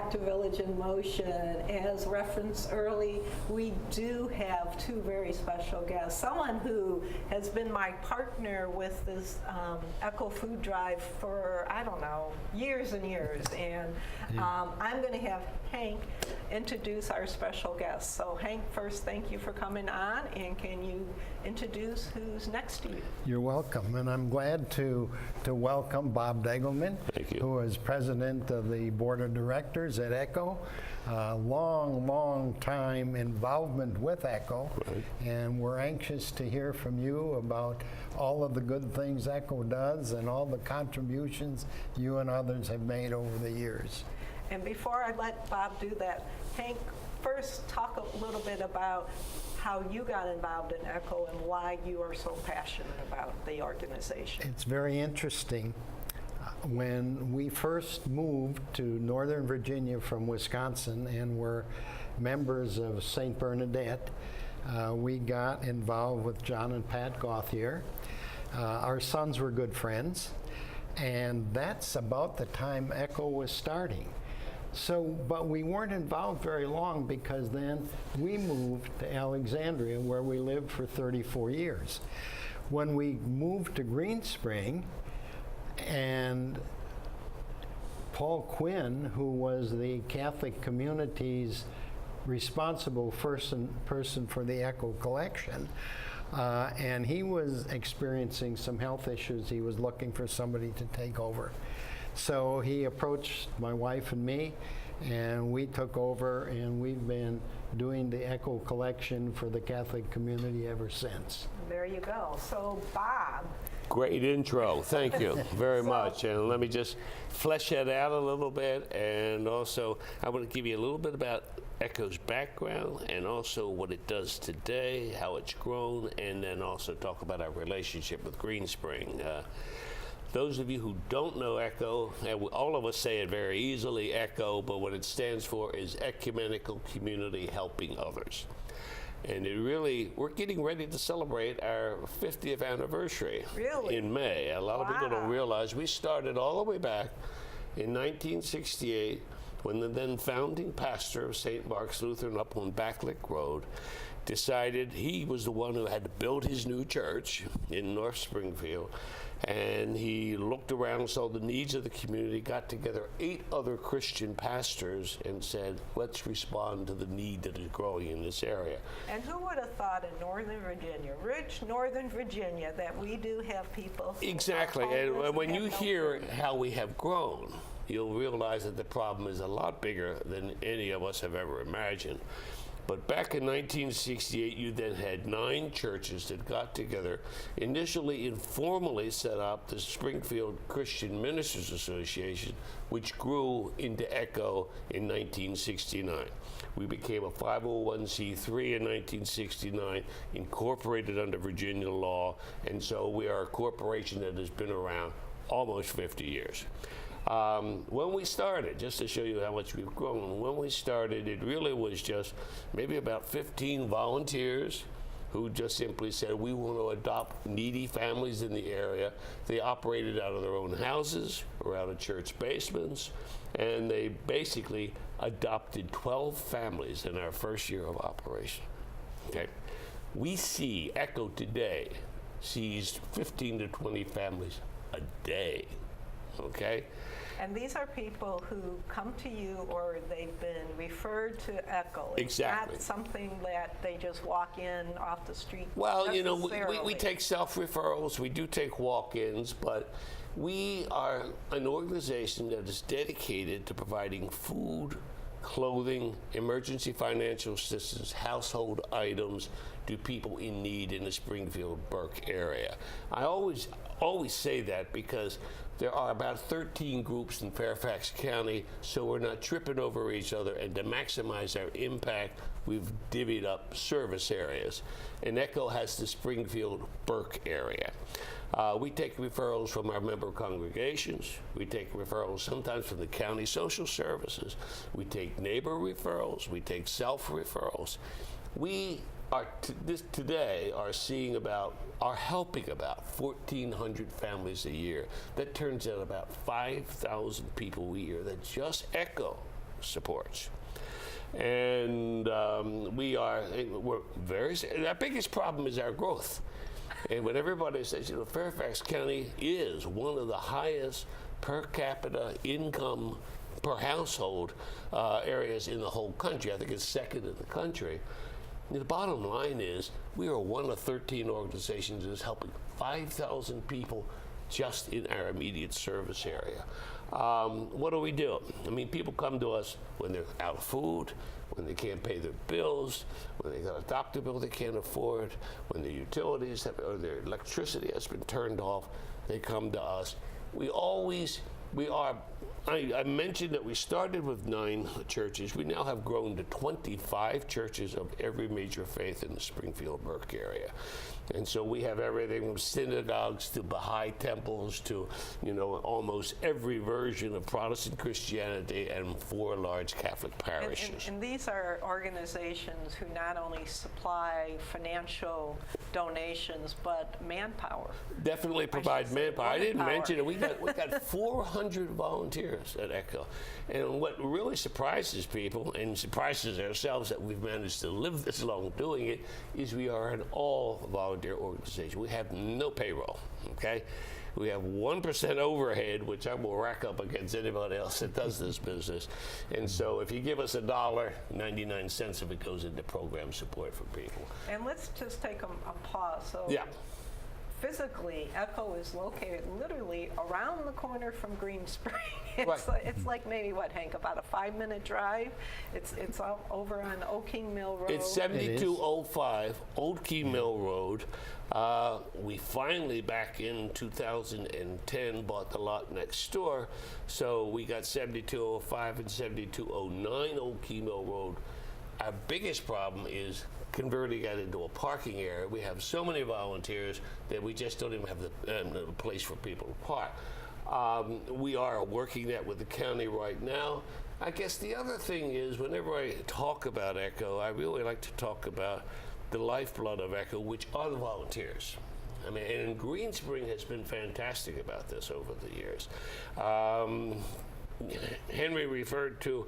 back to Village in Motion. As referenced early, we do have two very special guests. Someone who has been my partner with this Echo Food Drive for, I don't know, years and years. And I'm going to have Hank introduce our special guest. So Hank, first, thank you for coming on. And can you introduce who's next to you? You're welcome. And I'm glad to welcome Bob Diegelman, who is president of the board of directors at Echo. Long time involvement with Echo, and we're anxious to hear from you about all of the good things Echo does and all the contributions you and others have made over the years. And before I let Bob do that, Hank, first talk a little bit about how you got involved in Echo and why you are so passionate about the organization. It's very interesting. When we first moved to Northern Virginia from Wisconsin and were members of St. Bernadette, we got involved with John and Pat Gauthier. Our sons were good friends, and that's about the time Echo was starting. But we weren't involved very long because then we moved to Alexandria, where we lived for 34 years. When we moved to Green Spring, and Paul Quinn, who was the Catholic community's responsible person for the Echo collection, and he was experiencing some health issues. He was looking for somebody to take over. So he approached my wife and me, and we took over, and we've been doing the Echo collection for the Catholic community ever since. There you go. So Bob. Great intro. Thank you very much. And let me just flesh that out a little bit. And also, I want to give you a little bit about Echo's background and also what it does today, how it's grown, and then also talk about our relationship with Green Spring. Those of you who don't know Echo, all of us say it very easily, Echo, but what it stands for is Ecumenical Community Helping Others. And it really, we're getting ready to celebrate our 50th anniversary in May. A lot of people don't realize we started all the way back in 1968 when the then founding pastor of St. Mark's Lutheran up on Backlick Road decided he was the one who had to build his new church in North Springfield. And he looked around, saw the needs of the community, got together 8 other Christian pastors and said, let's respond to the need that is growing in this area. And who would have thought in Northern Virginia, rich Northern Virginia, that we do have people? Exactly. And when you hear how we have grown, you'll realize that the problem is a lot bigger than any of us have ever imagined. But back in 1968, you then had 9 churches that got together, initially informally set up the Springfield Christian Ministers Association, which grew into Echo in 1969. We became a 501c3 in 1969, incorporated under Virginia law, and so we are a corporation that has been around almost 50 years. When we started, just to show you how much we've grown, when we started, it really was just maybe about 15 volunteers who just simply said, we want to adopt needy families in the area. They operated out of their own houses or out of church basements, and they basically adopted 12 families in our first year of operation. Okay, we see, Echo today sees 15 to 20 families a day. Okay? And these are people who come to you or they've been referred to Echo. Exactly. It's not something that they just walk in off the street. Well, you know, we take self-referrals, we do take walk-ins, but we are an organization that is dedicated to providing food, clothing, emergency financial assistance, household items to people in need in the Springfield-Burke area. I always say that because there are about 13 groups in Fairfax County, so we're not tripping over each other, and to maximize our impact, we've divvied up service areas. And Echo has the Springfield-Burke area. We take referrals from our member congregations. We take referrals sometimes from the county social services. We take neighbor referrals. We take self-referrals. We are today are helping about 1,400 families a year. That turns out about 5,000 people a year that just Echo supports. And we're our biggest problem is our growth. And when everybody says, Fairfax County is one of the highest per capita income per household areas in the whole country. I think it's second in the country. The bottom line is we are one of 13 organizations that is helping 5,000 people just in our immediate service area. What do we do? I mean, people come to us when they're out of food, when they can't pay their bills, when they got a doctor bill they can't afford, when their utilities or their electricity has been turned off, they come to us. I mentioned that we started with 9 churches. We now have grown to 25 churches of every major faith in the Springfield-Burke area. And so we have everything from synagogues to Baha'i temples to, almost every version of Protestant Christianity and 4 large Catholic parishes. And these are organizations who not only supply financial donations, but manpower. Definitely provide manpower. I didn't mention it. We got 400 volunteers at ECHO. And what really surprises people, and surprises ourselves that we've managed to live this long doing it, is we are an all-volunteer organization. We have no payroll, okay? We have 1% overhead, which I will rack up against anybody else that does this business. And so if you give us $1, 99 cents of it goes into program support for people. And let's just take a pause. So yeah. Physically, ECHO is located literally around the corner from Green Spring. It's like maybe what, Hank, about a 5-minute drive? It's over on Old King Mill Road. It's 7205 Old King Mill Road. We finally, back in 2010, bought the lot next door. So we got 7205 and 7209 Old King Mill Road. Our biggest problem is converting that into a parking area. We have so many volunteers that we just don't even have the place for people to park. We are working that with the county right now. I guess the other thing is, whenever I talk about ECHO, I really like to talk about the lifeblood of ECHO, which are the volunteers. I mean, and Green Spring has been fantastic about this over the years. Henry referred to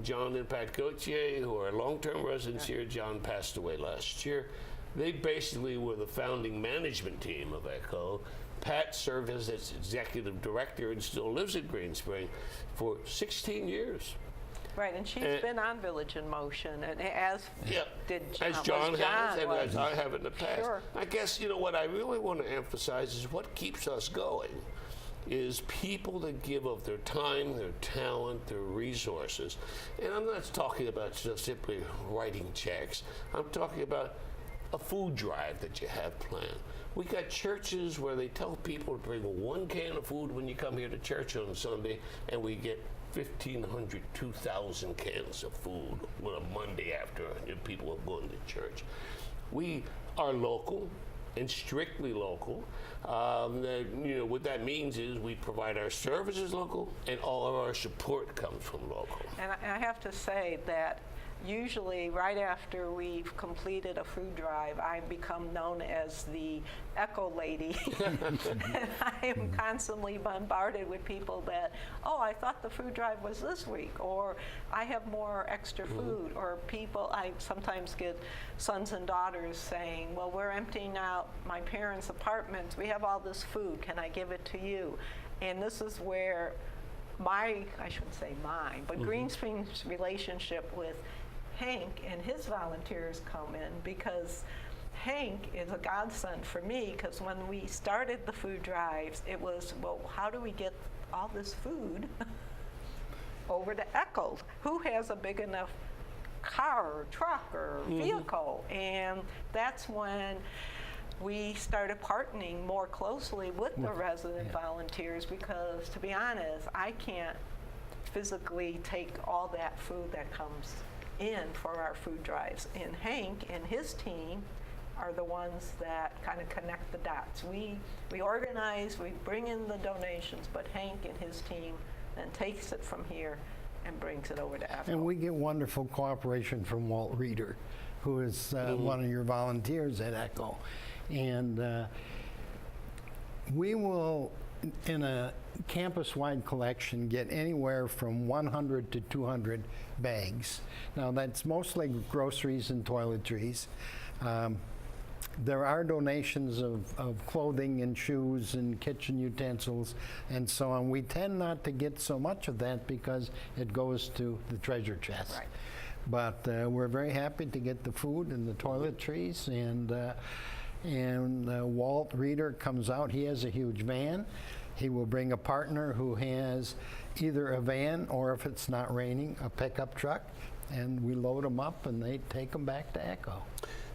John and Pat Gauthier, who are long-term residents here. John passed away last year. They basically were the founding management team of ECHO. Pat served as its executive director and still lives in Green Spring for 16 years. Right, and she's been on Village in Motion, and as did John. As John has, and as I have in the past. Sure. I guess, what I really want to emphasize is what keeps us going is people that give of their time, their talent, their resources. And I'm not talking about just simply writing checks. I'm talking about a food drive that you have planned. We got churches where they tell people to bring 1 can of food when you come here to church on Sunday, and we get 1,500, 2,000 cans of food on a Monday after people have gone to church. We are local and strictly local. What that means is we provide our services local, and all of our support comes from local. And I have to say that usually right after we've completed a food drive, I become known as the ECHO lady. And I am constantly bombarded with people that, I thought the food drive was this week, or I have more extra food, or people, I sometimes get sons and daughters saying, well, we're emptying out my parents' apartments. We have all this food. Can I give it to you? And this is where I shouldn't say mine, but Green Spring's relationship with Hank and his volunteers come in, because Hank is a godsend for me, because when we started the food drives, it was, well, how do we get all this food over to ECHO? Who has a big enough car or truck or vehicle? And that's when we started partnering more closely with the resident volunteers, because to be honest, I can't physically take all that food that comes in for our food drives. And Hank and his team are the ones that kind of connect the dots. We organize, we bring in the donations, but Hank and his team then takes it from here and brings it over to ECHO. And we get wonderful cooperation from Walt Reeder, who is one of your volunteers at ECHO. And we will in a campus-wide collection, get anywhere from 100 to 200 bags. Now, that's mostly groceries and toiletries. There are donations of clothing and shoes and kitchen utensils and so on. We tend not to get so much of that because it goes to the treasure chest. Right. But we're very happy to get the food and the toiletries, and Walt Reeder comes out. He has a huge van. He will bring a partner who has either a van or, if it's not raining, a pickup truck, and we load them up and they take them back to Echo.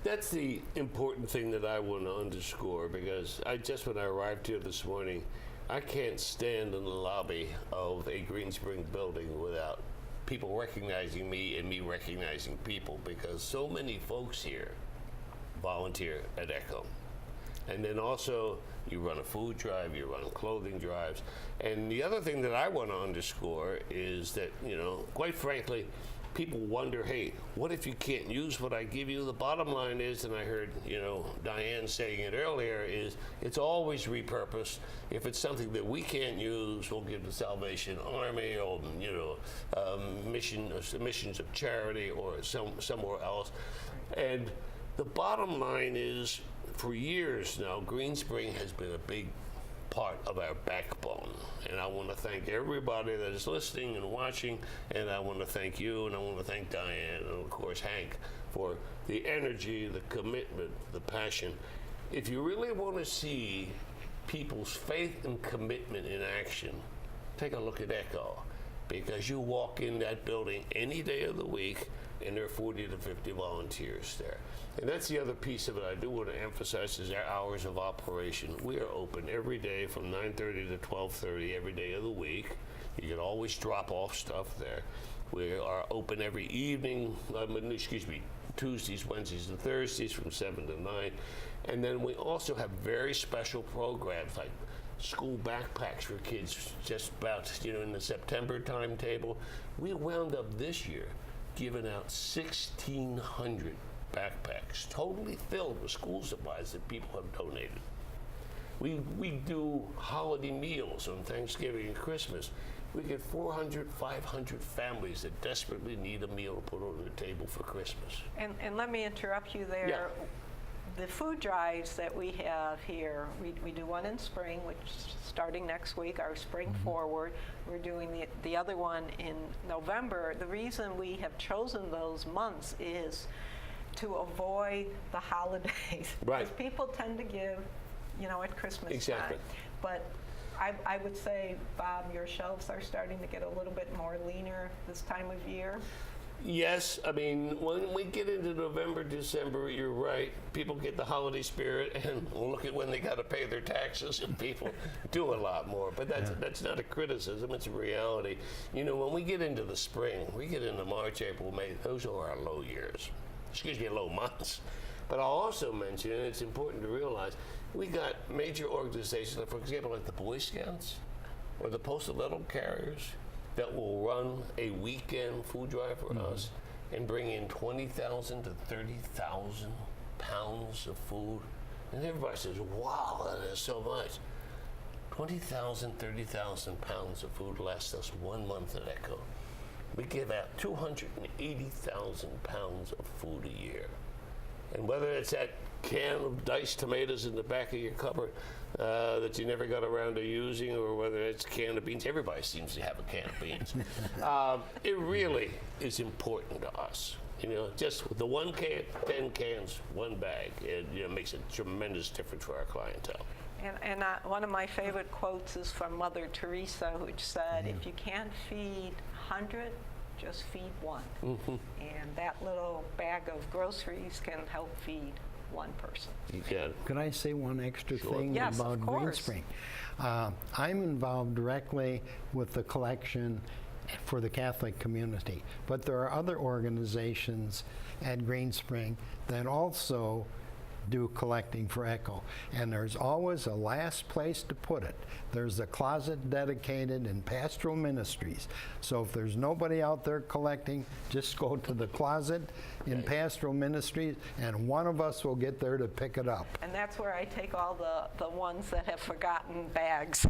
That's the important thing that I want to underscore, because when I arrived here this morning, I can't stand in the lobby of a Green Spring building without people recognizing me and me recognizing people, because so many folks here volunteer at Echo. And then also, you run a food drive, you run clothing drives. And the other thing that I want to underscore is that, quite frankly, people wonder, hey, what if you can't use what I give you? The bottom line is, and I heard, Diane saying it earlier, is it's always repurposed. If it's something that we can't use, we'll give the Salvation Army or, missions of charity or somewhere else. And the bottom line is, for years now, Green Spring has been a big part of our backbone. And I want to thank everybody that is listening and watching, and I want to thank you, and I want to thank Diane, and of course Hank, for the energy, the commitment, the passion. If you really want to see people's faith and commitment in action, take a look at Echo, because you walk in that building any day of the week, and there are 40 to 50 volunteers there. And that's the other piece of it I do want to emphasize, is our hours of operation. We are open every day from 9:30 to 12:30 every day of the week. You can always drop off stuff there. We are open every evening, Tuesdays, Wednesdays, and Thursdays from 7 to 9. And then we also have very special programs like school backpacks for kids just about, in the September timetable. We wound up this year giving out 1,600 backpacks, totally filled with school supplies that people have donated. We do holiday meals on Thanksgiving and Christmas. We get 400, 500 families that desperately need a meal to put on their table for Christmas. And let me interrupt you there. Yeah. The food drives that we have here, we do one in spring, which is starting next week, our Spring Forward. We're doing the other one in November. The reason we have chosen those months is to avoid the holidays. Right. Because people tend to give, at Christmas Exactly. time. But I would say, Bob, your shelves are starting to get a little bit more leaner this time of year. Yes, I mean, when we get into November, December, you're right. People get the holiday spirit, and look at when they got to pay their taxes, and people do a lot more. But that's not a criticism; it's a reality. When we get into the spring, we get into March, April, May. Those are our low years. Low months. But I'll also mention, and it's important to realize, we got major organizations, for example, like the Boy Scouts or the Postal Letter Carriers, that will run a weekend food drive for us and bring in 20,000 to 30,000 pounds of food. And everybody says, wow, that is so much. 20,000, 30,000 pounds of food lasts us 1 month at Echo. We give out 280,000 pounds of food a year. And whether it's that can of diced tomatoes in the back of your cupboard that you never got around to using, or whether it's a can of beans, everybody seems to have a can of beans. It really is important to us. Just with the 1 can, 10 cans, 1 bag, it makes a tremendous difference for our clientele. And one of my favorite quotes is from Mother Teresa, which said, if you can't feed 100, just feed 1. And that little bag of groceries can help feed 1 person. You can. Could I say one extra thing Yes, about of Green course. Spring? I'm involved directly with the collection for the Catholic community, but there are other organizations at Green Spring that also do collecting for Echo. And there's always a last place to put it. There's a closet dedicated in Pastoral Ministries. So if there's nobody out there collecting, just go to the closet in Pastoral Ministries, and one of us will get there to pick it up. And that's where I take all the ones that have forgotten bags.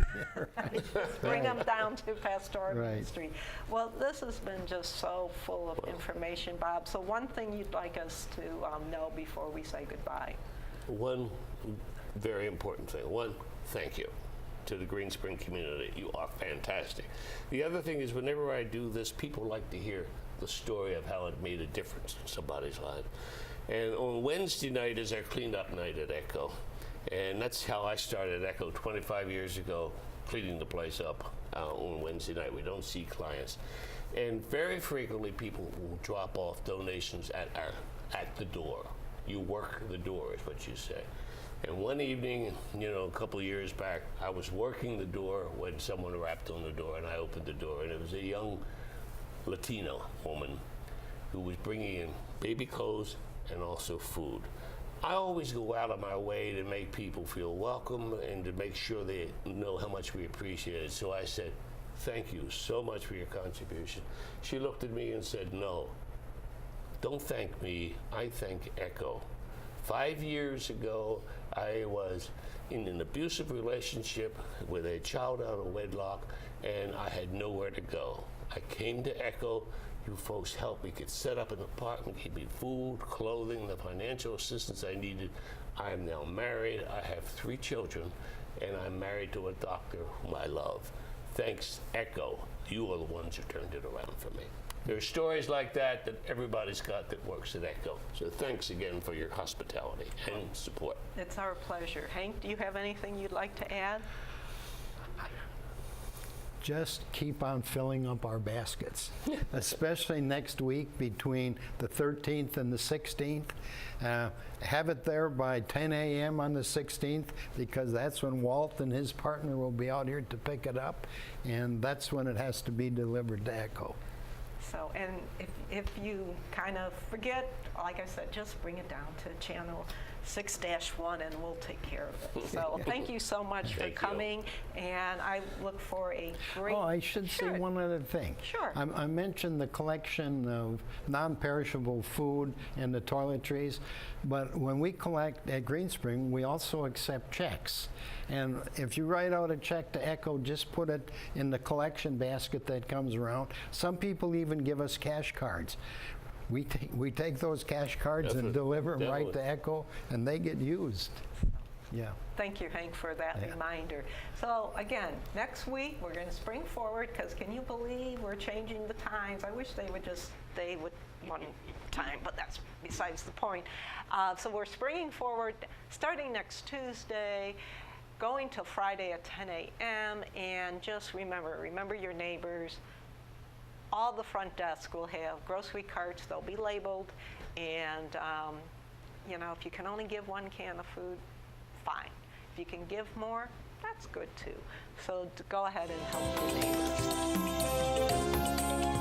Just bring them down to Pastoral Ministry. Well, this has been just so full of information, Bob. So one thing you'd like us to know before we say goodbye? One very important thing. One, thank you to the Green Spring community. You are fantastic. The other thing is, whenever I do this, people like to hear the story of how it made a difference in somebody's life. And on Wednesday night is our cleanup night at Echo. And that's how I started Echo 25 years ago, cleaning the place up on Wednesday night. We don't see clients. And very frequently people will drop off donations at the door. You work the door is what you say. And one evening, a couple of years back, I was working the door when someone rapped on the door, and I opened the door, and it was a young Latino woman who was bringing in baby clothes and also food. I always go out of my way to make people feel welcome and to make sure they know how much we appreciate it. So I said, "Thank you so much for your contribution." She looked at me and said, "No, don't thank me, I thank Echo. 5 years ago, I was in an abusive relationship with a child out of wedlock, and I had nowhere to go. I came to Echo. You folks helped me get set up an apartment, gave me food, clothing, the financial assistance I needed. I am now married. I have 3 children, and I'm married to a doctor whom I love. Thanks, Echo. You are the ones who turned it around for me." There are stories like that everybody's got that works at Echo. So thanks again for your hospitality and support. It's our pleasure. Hank, do you have anything you'd like to add? Just keep on filling up our baskets, especially next week between the 13th and the 16th. Have it there by 10 a.m. on the 16th, because that's when Walt and his partner will be out here to pick it up, and that's when it has to be delivered to Echo. So, and if you kind of forget, like I said, just bring it down to channel 6-1 and we'll take care of it. So thank you so much for coming, and I look for a great... Oh, I should say one other thing. Sure. I mentioned the collection of non-perishable food and the toiletries, but when we collect at Green Spring, we also accept checks. And if you write out a check to Echo, just put it in the collection basket that comes around. Some people even give us cash cards. We take those cash cards and deliver them right to Echo, and they get used. Yeah. Thank you, Hank, for that reminder. So again, next week we're going to spring forward, because can you believe we're changing the times? I wish they would just stay with one time, but that's besides the point. So we're springing forward, starting next Tuesday, going till Friday at 10 a.m. And just remember your neighbors. All the front desk will have grocery carts. They'll be labeled, and if you can only give 1 can of food, fine. If you can give more, that's good too. So go ahead and help your neighbors.